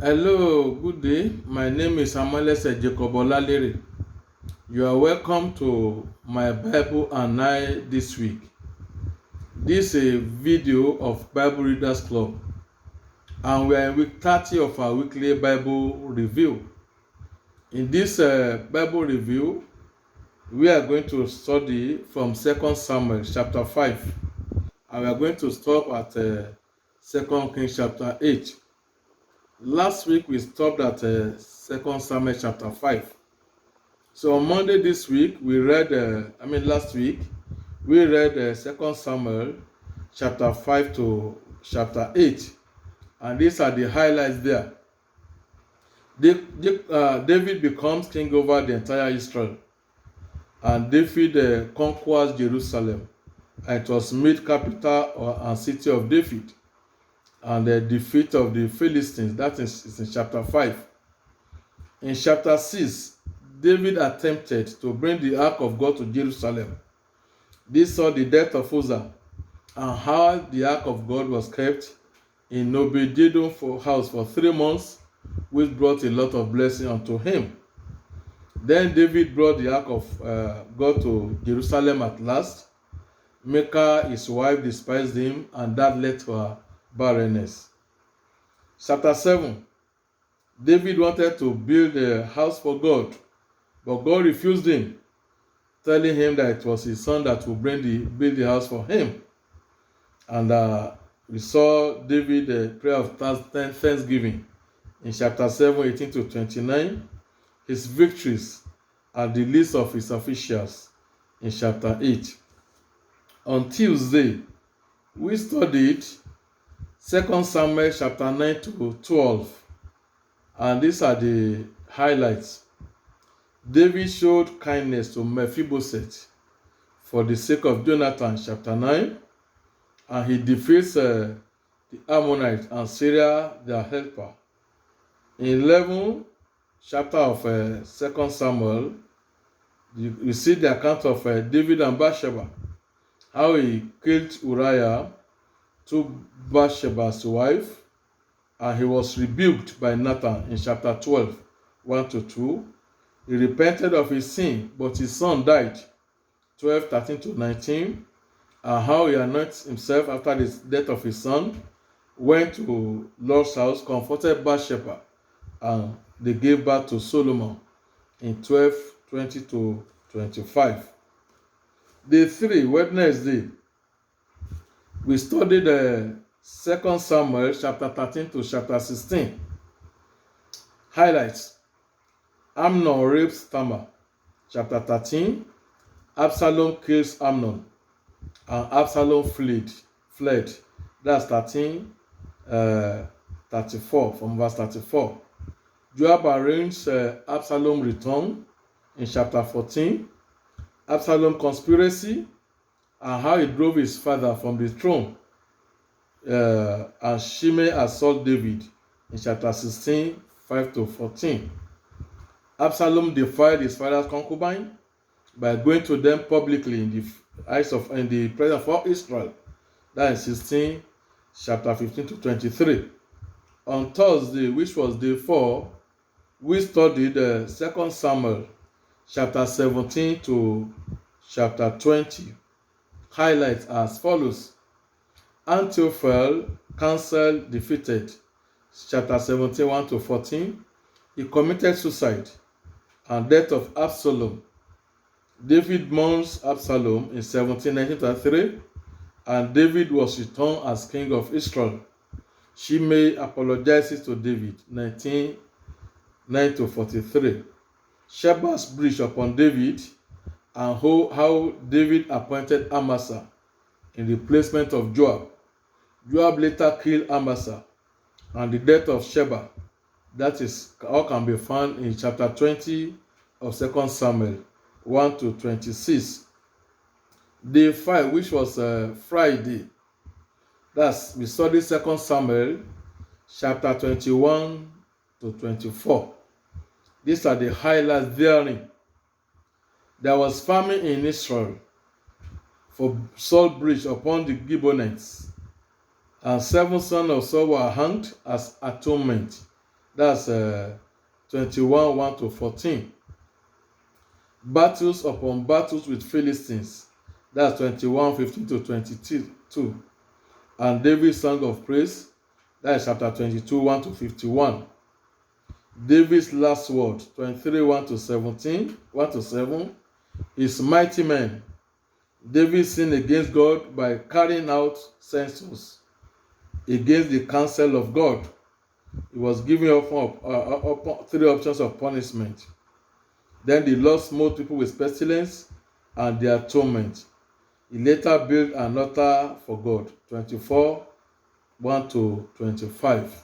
Hello, good day. My name is Amalese Jacob Olalere. You are welcome to my Bible and I this week. This is a video of Bible Readers Club, and we are in week 30 of our weekly Bible review. In this Bible review, we are going to study from 2 Samuel chapter 5, and we are going to stop at 2 Kings chapter 8. Last week we stopped at 2 Samuel chapter 5. So on Monday this week, last week, we read 2 Samuel chapter 5 to chapter 8. And these are the highlights there. David becomes king over the entire Israel. And David conquers Jerusalem. And it was made capital and city of David. And the defeat of the Philistines, that is in chapter 5. In chapter 6, David attempted to bring the ark of God to Jerusalem. This saw the death of Uzzah and how the ark of God was kept in Obed-Edom's house for 3 months, which brought a lot of blessing unto him. Then David brought the ark of God to Jerusalem at last. Michal, his wife, despised him, and that led to her barrenness. Chapter 7. David wanted to build a house for God, but God refused him, telling him that it was his son that would build the house for him. And we saw David prayer of thanksgiving in chapter 7, 18 to 29, his victories, and the list of his officials in chapter 8. On Tuesday, we studied 2 Samuel chapter 9 to 12, and these are the highlights. David showed kindness to Mephibosheth for the sake of Jonathan, chapter 9, and he defeats the Ammonites and Syria, their helper. In 11 chapter of 2 Samuel, you see the account of David and Bathsheba, how he killed Uriah, took Bathsheba's wife, and he was rebuked by Nathan in chapter 12, 1 to 2. He repented of his sin, but his son died, 12, 13 to 19, and how he anointed himself after the death of his son, went to Lord's house, comforted Bathsheba, and they gave birth to Solomon in 12, 20 to 25. Day 3, Wednesday, we studied 2 Samuel chapter 13 to chapter 16. Highlights. Amnon rapes Tamar. Chapter 13. Absalom kills Amnon. And Absalom fled. That's 34, from verse 34. Joab arranged Absalom return in chapter 14. Absalom conspiracy and how he drove his father from the throne. And Shimei assault David in chapter 16, 5 to 14. Absalom defied his father's concubine by going to them publicly in the presence of all Israel. That is 16, chapter 15 to 23. On Thursday, which was day 4, we studied 2 Samuel chapter 17 to chapter 20. Highlights as follows. Antiophel counsel defeated. Chapter 17, 1 to 14. He committed suicide. And death of Absalom. David mourns Absalom in 17, 1933, and David was returned as king of Israel. Shimei apologizes to David, 19, 9 to 43. Sheba's breach upon David, and how David appointed Amasa in replacement of Joab. Joab later killed Amasa, and the death of Sheba. That is all can be found in chapter 20 of 2 Samuel, 1 to 26. Day 5, which was Friday. We studied 2 Samuel, chapter 21 to 24. These are the highlights therein. There was famine in Israel for Saul breach upon the Gibeonites, and 7 sons of Saul were hanged as atonement. That's 21, 1 to 14. Battles upon battles with Philistines. That's 21, 15 to 22. And David's song of praise. That's chapter 22, 1 to 51. David's last word, 23, 1 to 17, 1 to 7. His mighty men. David sinned against God by carrying out census against the counsel of God. He was given up 3 options of punishment. Then the Lord smote people with pestilence and their torment. He later built an altar for God. 24, 1 to 25.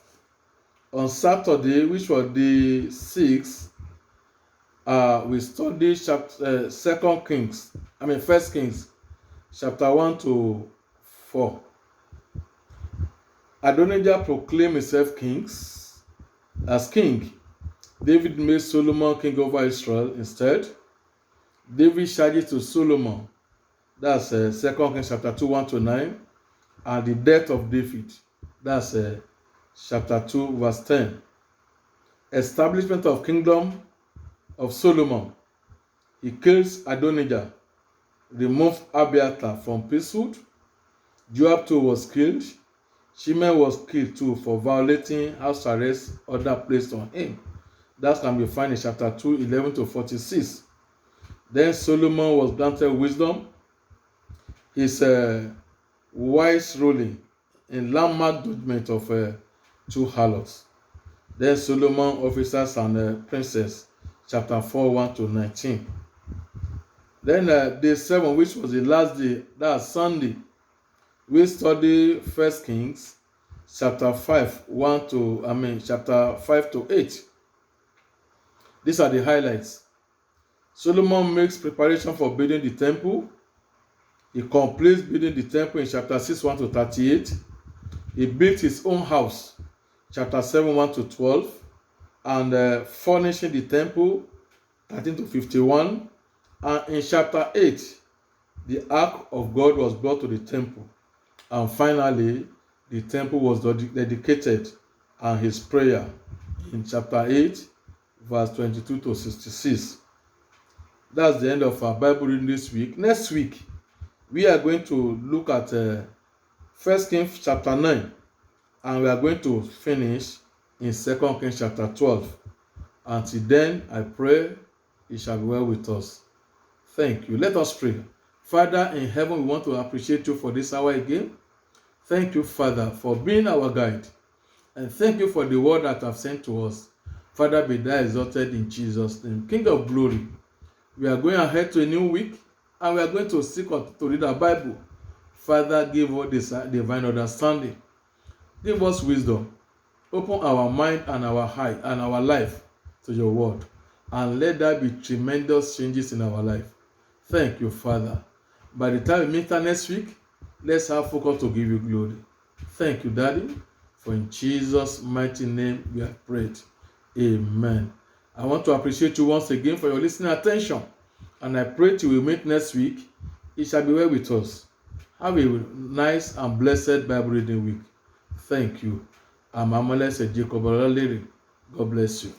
On Saturday, which was the 6th, we studied 1 Kings, chapter 1 to 4. Adonijah proclaimed himself as king. David made Solomon king over Israel instead. David charges to Solomon. That's 2 Kings chapter 2, 1 to 9. And the death of David. That's chapter 2, verse 10. Establishment of kingdom of Solomon. He kills Adonijah, removed Abiathar from priesthood. Joab too was killed. Shimei was killed too for violating house arrest order placed on him. That can be found in chapter 2, 11 to 46. Then Solomon was granted wisdom. His wise ruling in landmark judgment of 2 harlots. Then Solomon, officers and princes, chapter 4, 1 to 19. Then day 7, which was the last day, that's Sunday, we study 1 Kings, chapter 5, chapter 5 to 8. These are the highlights. Solomon makes preparation for building the temple. He completes building the temple in chapter 6, 1 to 38. He built his own house, chapter 7, 1 to 12. And furnishing the temple, 13 to 51. And in chapter 8, the ark of God was brought to the temple. And finally, the temple was dedicated, and his prayer in chapter 8, verse 22 to 66. That's the end of our Bible reading this week. Next week, we are going to look at 1 Kings chapter 9, and we are going to finish in 2 Kings chapter 12. Until then, I pray it shall be well with us. Thank you. Let us pray. Father in heaven, we want to appreciate you for this hour again. Thank you, Father, for being our guide. And thank you for the word that you have sent to us. Father, be thou exalted in Jesus' name. King of glory, we are going ahead to a new week, and we are going to seek to read our Bible. Father, give us this divine understanding. Give us wisdom. Open our mind and our heart and our life to your word. And let there be tremendous changes in our life. Thank you, Father. By the time we meet next week, let's have focus to give you glory. Thank you, Daddy. For in Jesus' mighty name we have prayed. Amen. I want to appreciate you once again for your listening attention. And I pray till we meet next week, it shall be well with us. Have a nice and blessed Bible reading week. Thank you. I'm Amales Jacob Olalere. God bless you.